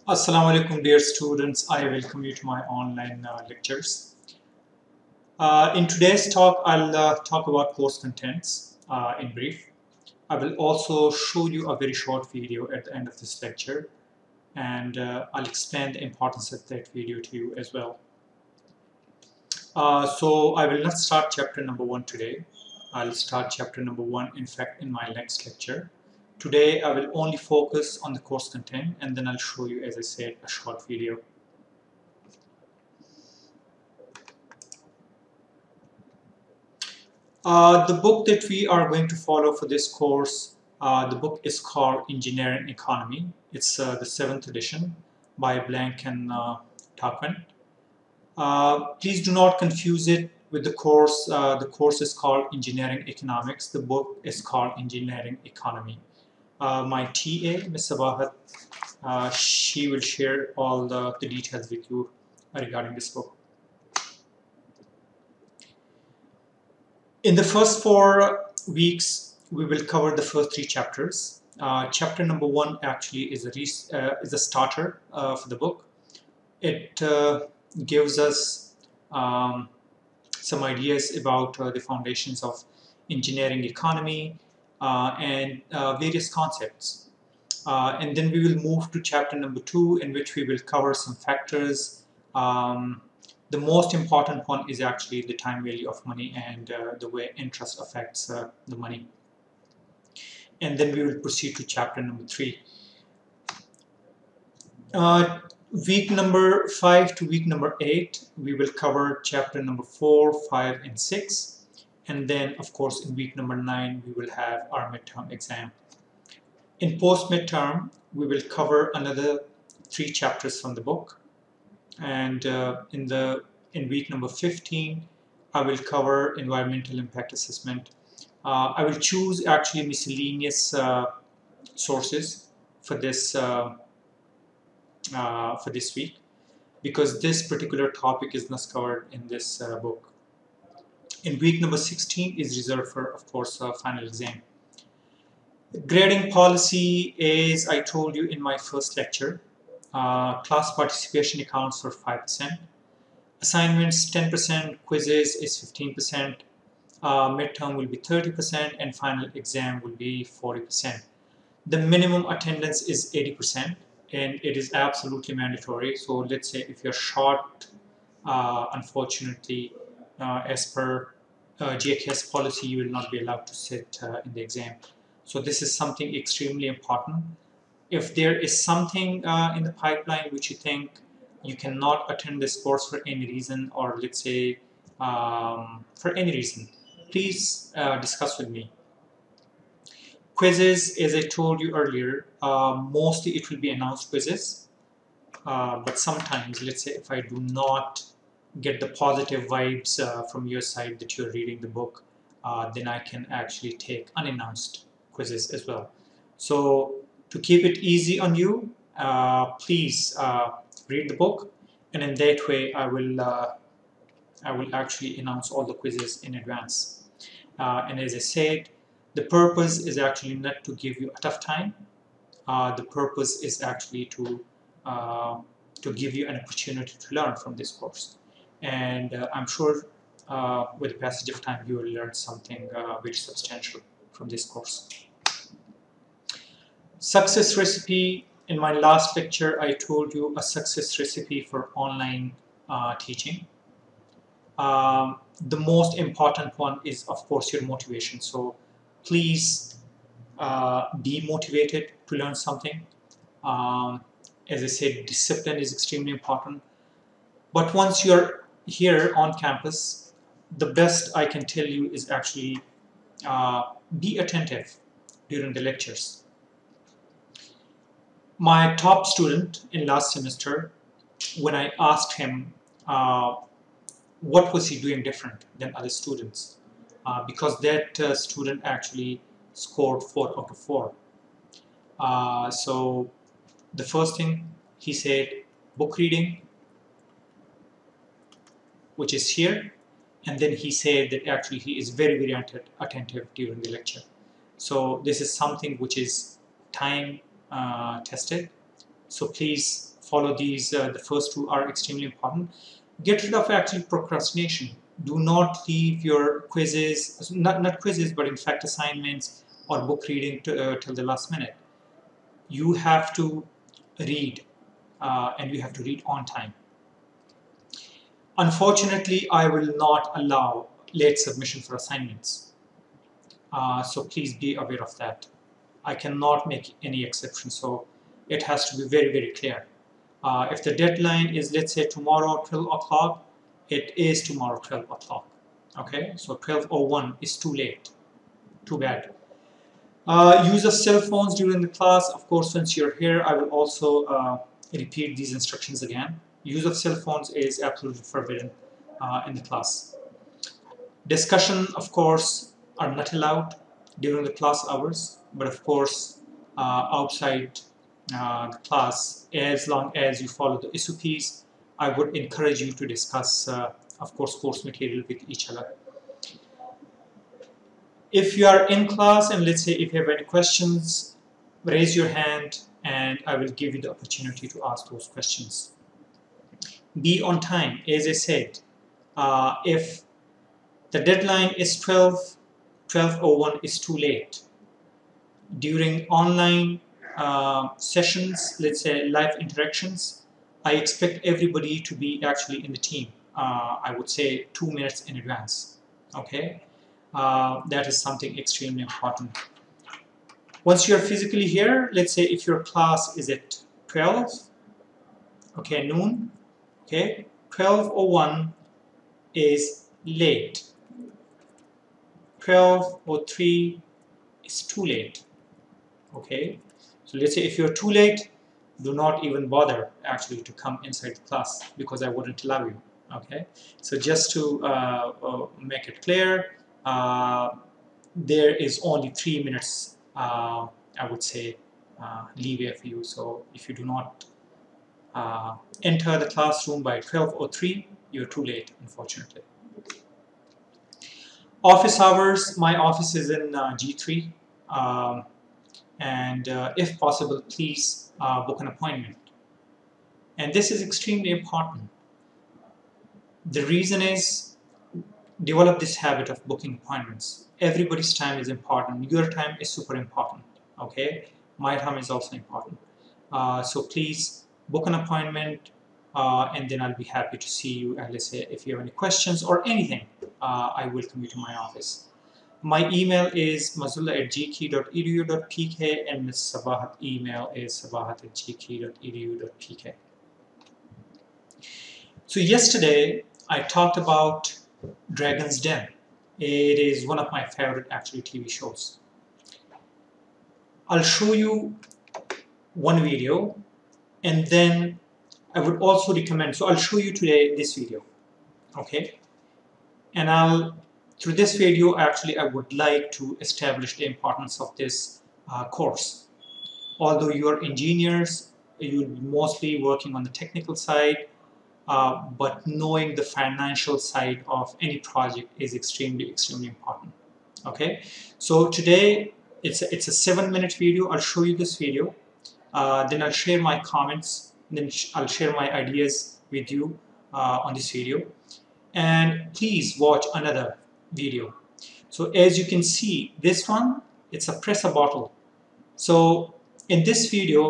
Assalamu alaikum, dear students. I welcome you to my online lectures. In today's talk, I'll talk about course contents in brief. I will also show you a very short video at the end of this lecture, and I'll explain the importance of that video to you as well. So I will not start chapter number 1 today. I'll start chapter number 1, in fact, in my next lecture. Today, I will only focus on the course content, and then I'll show you, as I said, a short video. The book that we are going to follow for this course, the book is called Engineering Economy. It's the 7th edition by Blank and Tarquin. Please do not confuse it with the course. The course is called Engineering Economics. The book is called Engineering Economy. My TA, Ms. Sabahat, she will share all the details with you regarding this book. In the first 4 weeks, we will cover the first 3 chapters. Chapter number 1 actually is a starter for the book. It gives us some ideas about the foundations of engineering economy and various concepts. And then we will move to chapter number 2, in which we will cover some factors. The most important one is actually the time value of money and the way interest affects the money. And then we will proceed to chapter number 3. Week number 5 to week number 8, we will cover chapter number 4, 5, and 6. And then, of course, in week number 9, we will have our midterm exam. In post-midterm, we will cover another 3 chapters from the book. And in week number 15, I will cover environmental impact assessment. I will choose actually miscellaneous sources for this week, because this particular topic is not covered in this book. In week number 16 is reserved for, of course, final exam. Grading policy, as I told you in my first lecture, class participation accounts for 5%, assignments 10%, quizzes is 15%, midterm will be 30%, and final exam will be 40%. The minimum attendance is 80%, and it is absolutely mandatory. So let's say if you're short, unfortunately, as per GHS policy, you will not be allowed to sit in the exam. So this is something extremely important. If there is something in the pipeline which you think you cannot attend this course for any reason, or let's say for any reason, please discuss with me. Quizzes, as I told you earlier, mostly it will be announced quizzes, but sometimes, let's say if I do not get the positive vibes from your side that you're reading the book, then I can actually take unannounced quizzes as well. So to keep it easy on you, please read the book, and in that way I will actually announce all the quizzes in advance. And as I said, the purpose is actually not to give you a tough time. The purpose is actually to give you an opportunity to learn from this course. And I'm sure with the passage of time you will learn something very substantial from this course. Success recipe. In my last lecture, I told you a success recipe for online teaching. The most important one is, of course, your motivation. So please be motivated to learn something. As I said, discipline is extremely important. But once you're here on campus, the best I can tell you is actually be attentive during the lectures. My top student in last semester, when I asked him what was he doing different than other students, because that student actually scored 4 out of 4. So the first thing he said, book reading, which is here, and then he said that actually he is very, very attentive during the lecture. So this is something which is time tested. So please follow these. The first two are extremely important. Get rid of actually procrastination. Do not leave your quizzes, not quizzes, but in fact assignments or book reading till the last minute. You have to read, and you have to read on time. Unfortunately, I will not allow late submission for assignments. So please be aware of that. I cannot make any exception, so it has to be very, very clear. If the deadline is, let's say, tomorrow 12 o'clock, it is tomorrow 12 o'clock. Okay, so 12:01 is too late. Too bad. Use of cell phones during the class. Of course, once you're here, I will also repeat these instructions again. Use of cell phones is absolutely forbidden in the class. Discussion, of course, are not allowed during the class hours, but of course, outside the class, as long as you follow the SOPs, I would encourage you to discuss, of course, course material with each other. If you are in class and let's say if you have any questions, raise your hand and I will give you the opportunity to ask those questions. Be on time. As I said, if the deadline is 12:01 is too late. During online sessions, let's say live interactions, I expect everybody to be actually in the team. I would say 2 minutes in advance. Okay, that is something extremely important. Once you're physically here, let's say if your class is at 12, okay, noon, okay, 12:01 is late. 12:03 is too late. Okay, so let's say if you're too late, do not even bother actually to come inside the class because I wouldn't allow you. Okay, so just to make it clear, there is only 3 minutes, I would say, leeway for you. So if you do not enter the classroom by 12:03, you're too late, unfortunately. Office hours, my office is in G3, and if possible, please book an appointment. And this is extremely important. The reason is, develop this habit of booking appointments. Everybody's time is important. Your time is super important. Okay, my time is also important. So please book an appointment, and then I'll be happy to see you. And let's say if you have any questions or anything, I welcome you to my office. My email is mazula@gki.edu.pk and Ms. Sabahat email is sabahat@gki.edu.pk. So yesterday I talked about Dragon's Den. It is one of my favorite actually TV shows. I'll show you one video and then I would also recommend, so I'll show you today this video, okay? And through this video, actually, I would like to establish the importance of this course. Although you are engineers, you'll be mostly working on the technical side, but knowing the financial side of any project is extremely, extremely important. Okay, so today it's a 7-minute video. I'll show you this video, then I'll share my comments, then I'll share my ideas with you on this video. And please watch another video. So as you can see, this one, it's a press a bottle. So in this video,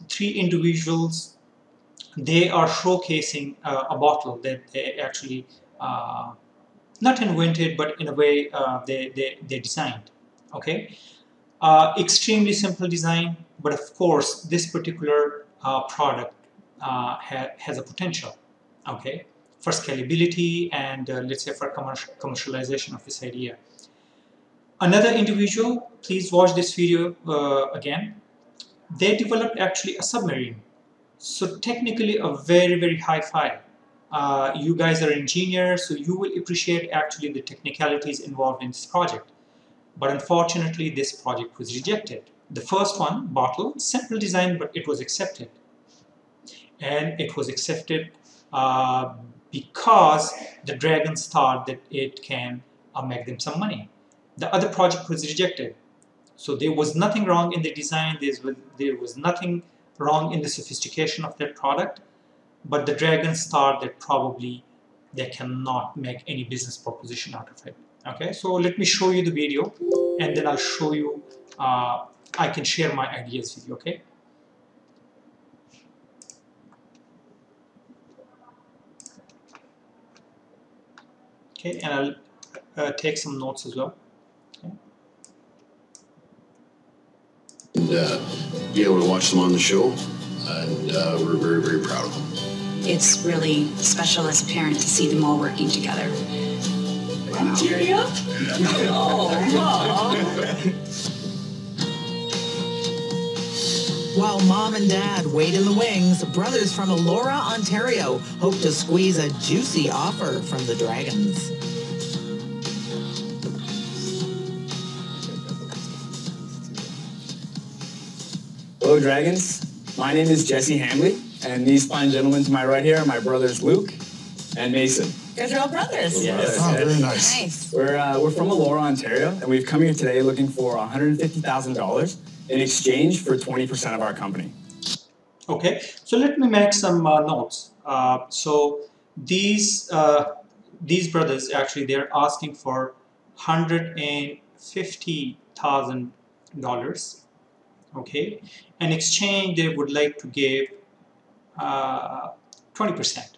3 individuals, they are showcasing a bottle that they actually not invented, but in a way they designed. Okay, extremely simple design, but of course this particular product has a potential. Okay, for scalability and let's say for commercialization of this idea. Another individual, please watch this video again. They developed actually a submarine. So technically a very, very high-fi. You guys are engineers, so you will appreciate actually the technicalities involved in this project. But unfortunately, this project was rejected. The first one, bottle, simple design, but it was accepted. And it was accepted because the dragons thought that it can make them some money. The other project was rejected. So there was nothing wrong in the design, there was nothing wrong in the sophistication of their product, but the dragons thought that probably they cannot make any business proposition out of it. Okay, so let me show you the video, and then I'll show you, I can share my ideas with you, okay? Okay, and I'll take some notes as well. Okay. And be able to watch them on the show, and we're very, very proud of them. It's really special as a parent to see them all working together. Wow. Cheery up? While mom and dad wait in the wings, brothers from Elora, Ontario hope to squeeze a juicy offer from the Dragons. Hello, Dragons. My name is Jesse Hamley, and these fine gentlemen to my right here are my brothers Luke and Mason. You guys are all brothers. Yes. Oh, very nice. Nice. We're from Elora, Ontario, and we've come here today looking for $150,000 in exchange for 20% of our company. Okay, so let me make some notes. So these brothers, actually, they're asking for $150,000. Okay, in exchange, they would like to give 20%.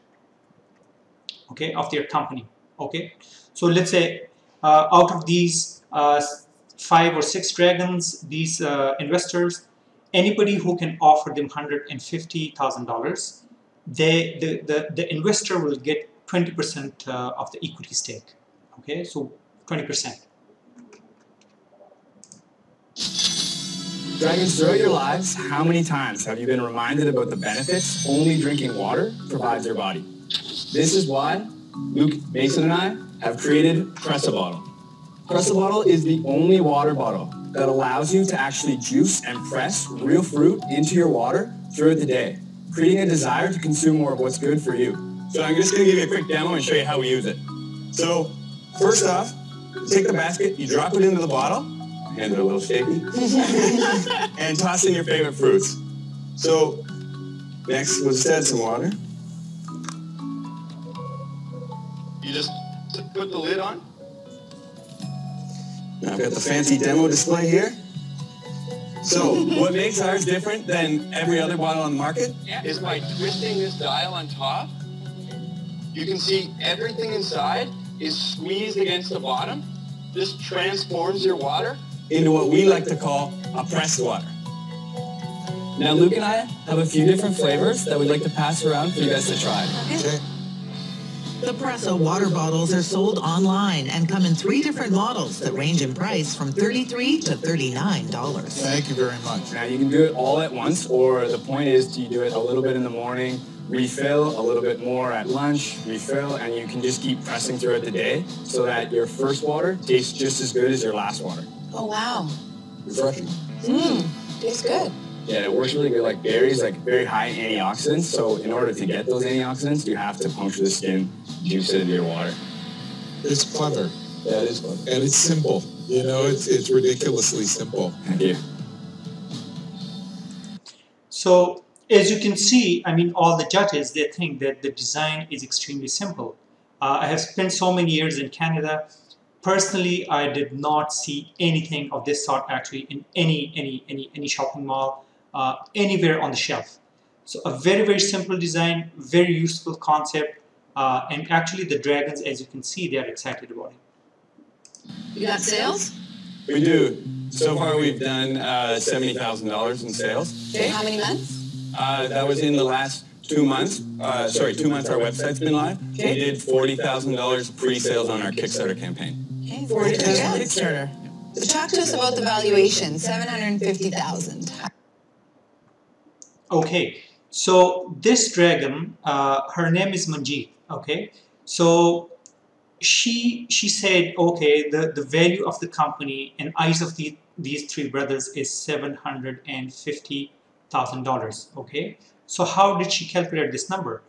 Okay, of their company. Okay, so let's say out of these 5 or 6 dragons, these investors, anybody who can offer them $150,000, the investor will get 20% of the equity stake. Okay, so 20%. Dragons, throughout your lives, how many times have you been reminded about the benefits only drinking water provides your body? This is why Luke, Mason, and I have created Press a Bottle. Press a Bottle is the only water bottle that allows you to actually juice and press real fruit into your water throughout the day, creating a desire to consume more of what's good for you. So I'm just going to give you a quick demo and show you how we use it. So first off, you take the basket, you drop it into the bottle, hands are a little shaky, and toss in your favorite fruits. So next, we'll just add some water. You just put the lid on. Now I've got the fancy demo display here. So what makes ours different than every other bottle on the market is by twisting this dial on top, you can see everything inside is squeezed against the bottom. This transforms your water into what we like to call a pressed water. Now Luke and I have a few different flavors that we'd like to pass around for you guys to try. Okay. The Pressa water bottles are sold online and come in 3 different models that range in price from $33 to $39. Thank you very much. Now you can do it all at once, or the point is to do it a little bit in the morning, refill, a little bit more at lunch, refill, and you can just keep pressing throughout the day so that your first water tastes just as good as your last water. Oh, wow. Refreshing. Tastes good. Yeah, it works really good, like berries, like very high antioxidants. So in order to get those antioxidants, you have to puncture the skin, juice it into your water. It's clever. Yeah, it is fun. And it's simple. You know, it's ridiculously simple. Thank you. So as you can see, I mean, all the judges, they think that the design is extremely simple. I have spent so many years in Canada. Personally, I did not see anything of this sort actually in any shopping mall, anywhere on the shelf. So a very, very simple design, very useful concept, and actually the dragons, as you can see, they are excited about it. You got sales? We do. So far, we've done $70,000 in sales. Okay. How many months? That was in the last 2 months. 2 months our website's been live. Okay. We did $40,000 pre-sales on our Kickstarter campaign. Okay, Kickstarter. So talk to us about the valuation, $750,000. Okay, so this dragon, her name is Manjeet. Okay, so she said, okay, the value of the company in eyes of these 3 brothers is $750,000. Okay, so how did she calculate this number?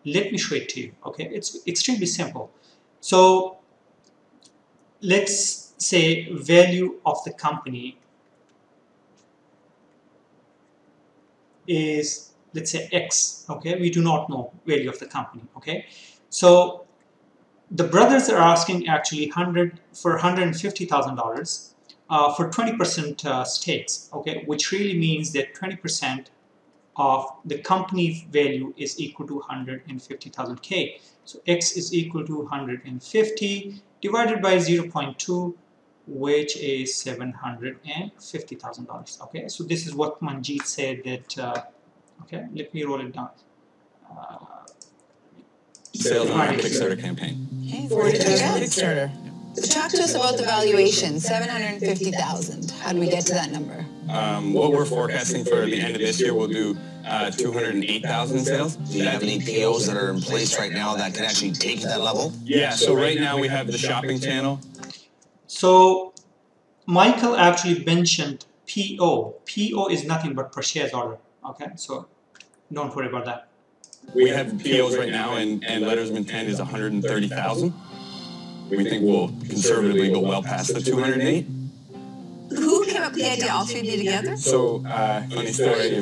Let me show it to you. Okay, it's extremely simple. So let's say value of the company is, let's say, X. Okay, we do not know value of the company. Okay, so the brothers are asking actually $150,000 for 20% stakes. Okay, which really means that 20% of the company value is equal to 150,000 K. So X is equal to 150 divided by 0.2, which is $750,000. Okay, so this is what Manjeet said that. Okay, let me roll it down. Sales on our Kickstarter campaign. Hey, Kickstarter. Talk to us about the valuation, $750,000. How do we get to that number? What we're forecasting for the end of this year, we'll do 208,000 sales. Do you have any POs that are in place right now that can actually take that level? Yeah, so right now we have the shopping channel. So Michael actually mentioned PO. PO is nothing but purchase order. Okay, so don't worry about that. We have POs right now, and letters of intent is 130,000. We think we'll conservatively go well past the 208. Who came up with the idea, all three of you together? So, funny story.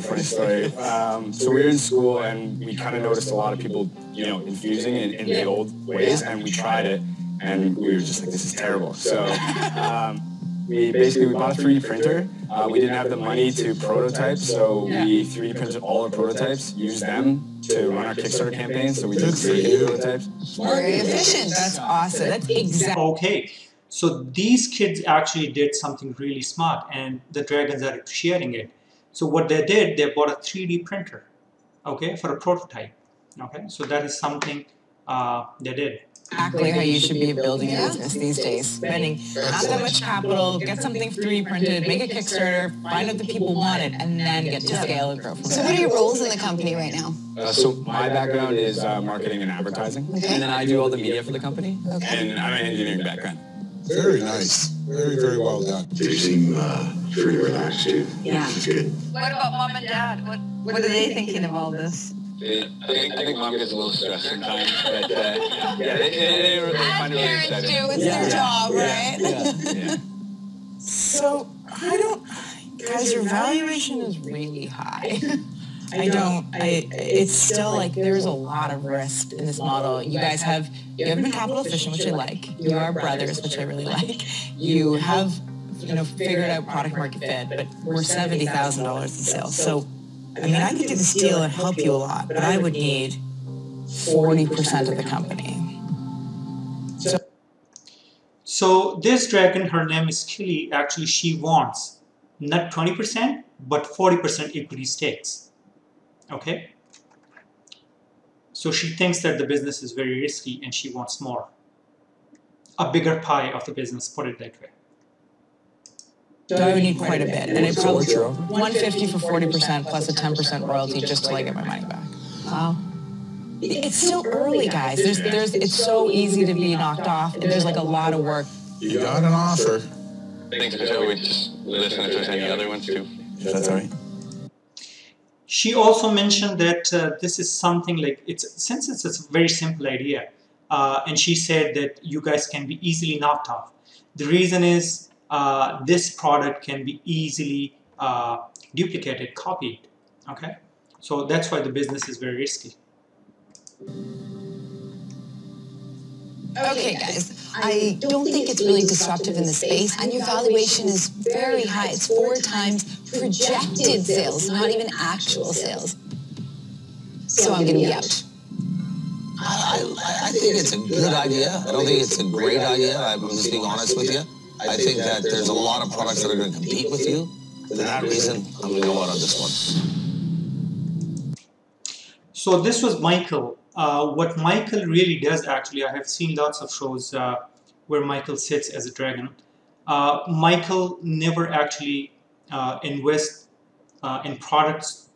So we were in school, and we kind of noticed a lot of people, infusing in the old ways, and we tried it, and we were just like, this is terrible. So we bought a 3D printer. We didn't have the money to prototype, so we 3D printed all our prototypes, used them to run our Kickstarter campaign, so we did 3D prototypes. Very efficient. That's awesome. That's exactly. Okay, so these kids actually did something really smart, and the Dragons are appreciating it. So what they did, they bought a 3D printer, okay, for a prototype. Okay, so that is something they did. Exactly how you should be building a business these days. Spending not that much capital, get something 3D printed, make a Kickstarter, find out that people want it, and then get to scale and grow from So there. what are your roles in the company right now? So my background is marketing and advertising, and then I do all the media for the company, and I'm an engineering background. Very nice. Very, very well done. They seem pretty relaxed too. Yeah. It's good. What about mom and dad? What are they thinking of all this? I think mom gets a little stressed sometimes, but they find it really exciting. It's their job, right? Yeah. So, guys, your valuation is really high. It's still like there's a lot of risk in this model. You guys have been capital efficient, which I like. You are brothers, which I really like. You have, figured out product market fit, but we're $70,000 in sales. So, I mean, I could do this deal and help you a lot, but I would need 40% of the company. So this dragon, her name is Killy, actually she wants not 20%, but 40% equity stakes. Okay? So she thinks that the business is very risky and she wants more. A bigger pie of the business, put it that way. So I would need quite a bit. And it probably $150 for 40% plus a 10% royalty just till I get my money back. Wow. It's still early, guys. It's so easy to be knocked off. There's like a lot of work. You got an offer. Thanks, Michelle. We just listen if there's any other ones too. That's all right. She also mentioned that this is something like, since it's a very simple idea, and she said that you guys can be easily knocked off. The reason is this product can be easily duplicated, copied. Okay, so that's why the business is very risky. Okay, guys. I don't think it's really disruptive in the space, and your valuation is very high. It's 4 times projected sales, not even actual sales. So I'm going to be out. I think it's a good idea. I don't think it's a great idea. I'm just being honest with you. I think that there's a lot of products that are going to compete with you. For that reason, I'm going to go out on this one. So this was Michael. What Michael really does, actually, I have seen lots of shows where Michael sits as a dragon. Michael never actually invests in products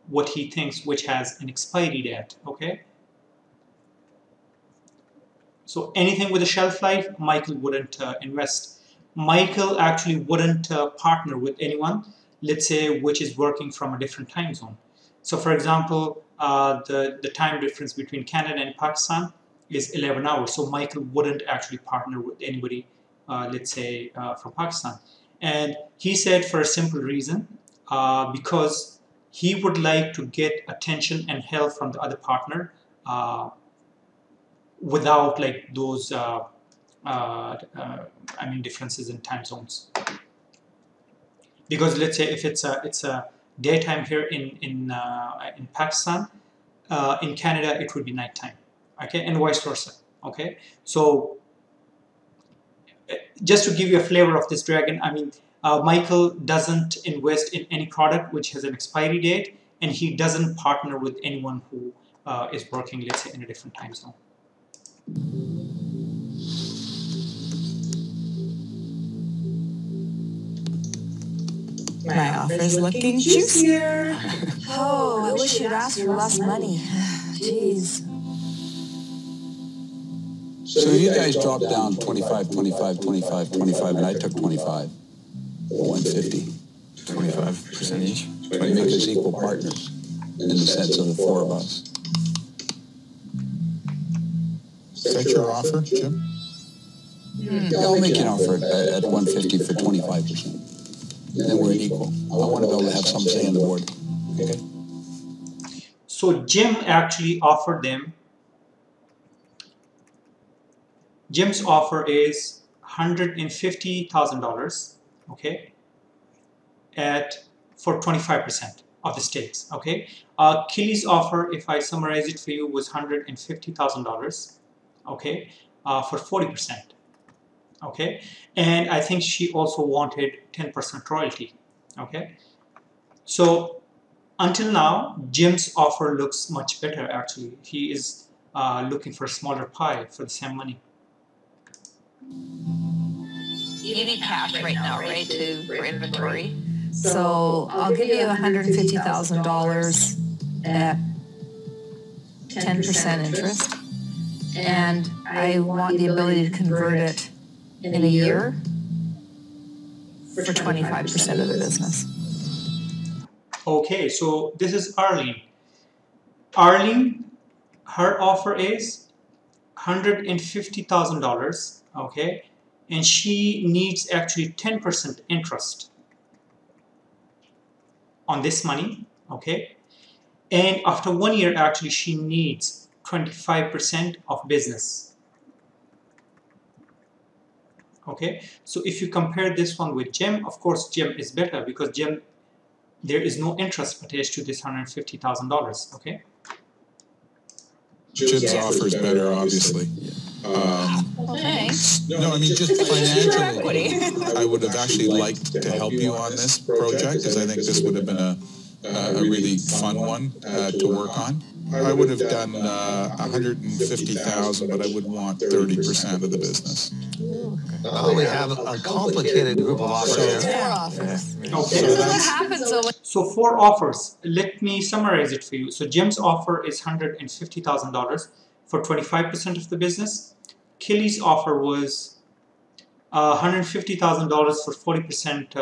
what he thinks which has an expiry date. Okay. So anything with a shelf life, Michael wouldn't invest. Michael actually wouldn't partner with anyone, let's say, which is working from a different time zone. So for example, the time difference between Canada and Pakistan is 11 hours. So Michael wouldn't actually partner with anybody, let's say, from Pakistan. And he said for a simple reason, because he would like to get attention and help from the other partner without like those differences in time zones. Because let's say if it's a daytime here in Pakistan, in Canada it would be nighttime, okay, and vice versa. Okay, so just to give you a flavor of this dragon, Michael doesn't invest in any product which has an expiry date, and he doesn't partner with anyone who is working, let's say, in a different time zone. My offer is looking juicier. Oh, I wish you'd asked for less money. Jeez. So you guys dropped down 25, 25, 25, 25, and I took 25. 150. 25% each. But make us equal partners in the sense of the four of us. Is that your offer, Jim? Yeah, I'll make an offer at 150 for 25%. Then we're equal. I want to be able to have some say on the board. Okay. So Jim actually offered them. Jim's offer is $150,000, okay, for 25% of the stakes, okay. Kelly's offer, if I summarize it for you, was $150,000, okay, for 40%, okay, and I think she also wanted 10% royalty, okay. So until now, Jim's offer looks much better. Actually, he is looking for a smaller pie for the same money. You need cash right now, right, for inventory? So I'll give you $150,000 at 10% interest, and I want the ability to convert it in a year for 25% of the business. Okay, so this is Arlene. Arlene, her offer is $150,000. Okay, and she needs actually 10% interest on this money, okay, and after 1 year actually she needs 25% of business, okay. So if you compare this one with Jim, of course Jim is better because Jim, there is no interest attached to this $150,000, okay. Jim's offer is better, obviously. Thanks. No, I mean, just financially, I would have actually liked to help you on this project because I think this would have been a really fun one to work on. I would have done $150,000, but I would want 30% of the business. Now we have a complicated group of offers here. Four offers. Okay. So what happens So 4 offers. Let me summarize it for you. So Jim's offer is $150,000 for 25% of the business. Kelly's offer was $150,000 for 40%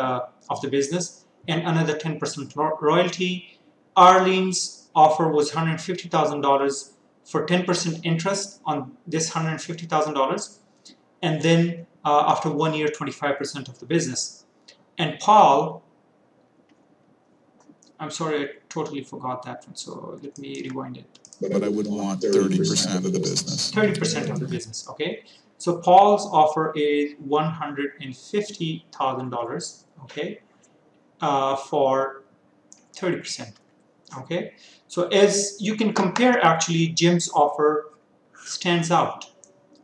of the business and another 10% royalty. Arlene's offer was $150,000 for 10% interest on this $150,000, and then after 1 year, 25% of the business. And Paul, I'm sorry, I totally forgot that one, so let me rewind it. But I would want 30% of the business. 30% of the business, okay? So Paul's offer is $150,000, okay, for 30%, okay? So as you can compare, actually, Jim's offer stands out,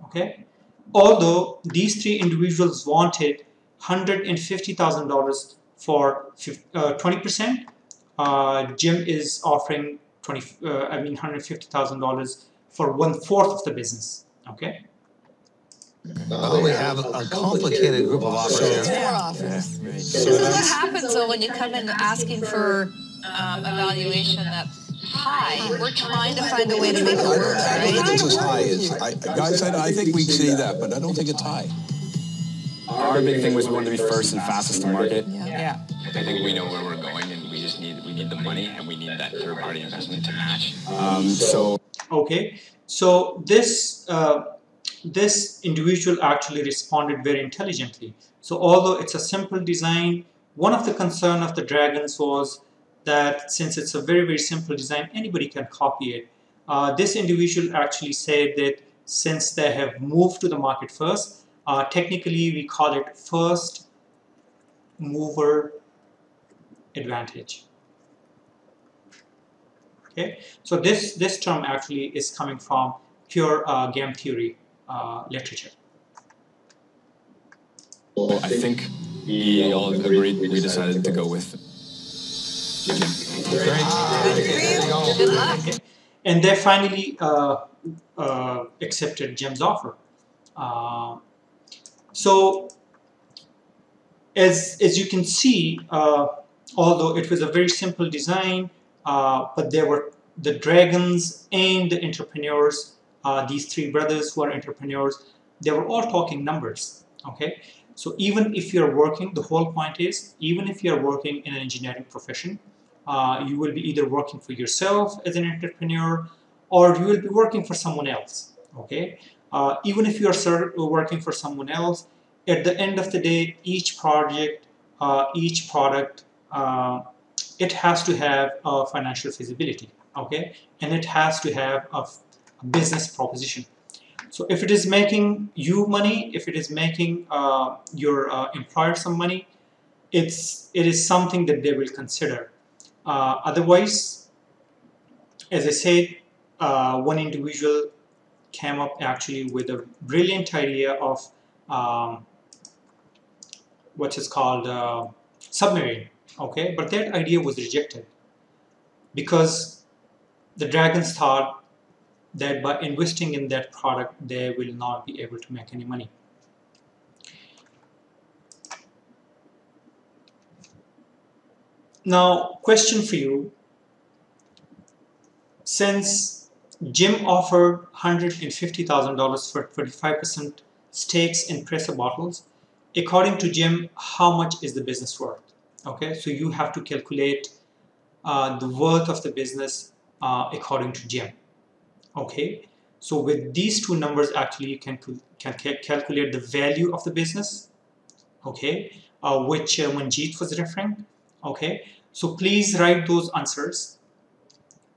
okay? Although these 3 individuals wanted $150,000 for 20%, Jim is offering $150,000 for 1/4 of the business. Okay. Now we have a complicated group of offers here. Four offers. So what happens though when you come in asking for a valuation that's high? We're trying to find a way to make it work, I don't think right? it's as high as, guys, I think we see that, but I don't think it's high. Our big thing was we wanted to be first and fastest to market. Yeah. I think we know where we're going, and we need the money, and we need that third-party investment to match. Okay, so this this individual actually responded very intelligently. So although it's a simple design, one of the concern of the dragons was that since it's a very, very simple design, anybody can copy it. This individual actually said that since they have moved to the market first, technically we call it first mover advantage. Okay, so this term actually is coming from pure game theory literature. Well, I think we all agreed. We decided to go with Jim. Good luck. Okay. And they finally accepted Jim's offer. So as you can see, although it was a very simple design, but there were the dragons and the entrepreneurs, these three brothers who are entrepreneurs, they were all talking numbers. Okay, so even if you're working, the whole point is, even if you're working in an engineering profession, you will be either working for yourself as an entrepreneur, or you will be working for someone else. Okay, even if you are working for someone else, at the end of the day, each project, each product, it has to have a financial feasibility. Okay, and it has to have a business proposition. So if it is making you money, if it is making your employer some money, it is something that they will consider. Otherwise, as I said, one individual came up actually with a brilliant idea of what is called submarine. Okay, but that idea was rejected because the dragons thought that by investing in that product, they will not be able to make any money. Now, question for you. Since Jim offered $150,000 for 25% stakes in Presa Bottles, according to Jim, how much is the business worth? Okay, so you have to calculate the worth of the business according to Jim. Okay, so with these two numbers, actually you can calculate the value of the business. Okay, which Manjeet was referring. Okay, so please write those answers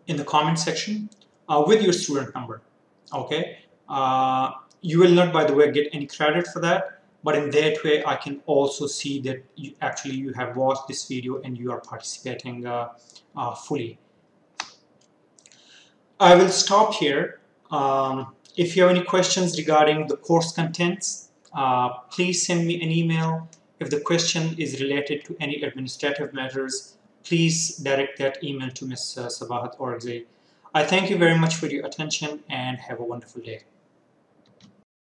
in the comment section with your student number. Okay, you will not, by the way, get any credit for that, but in that way I can also see that you have watched this video and you are participating fully. I will stop here. If you have any questions regarding the course contents, please send me an email. If the question is related to any administrative matters, please direct that email to Ms. Sabahat Orakzai. I thank you very much for your attention and have a wonderful day.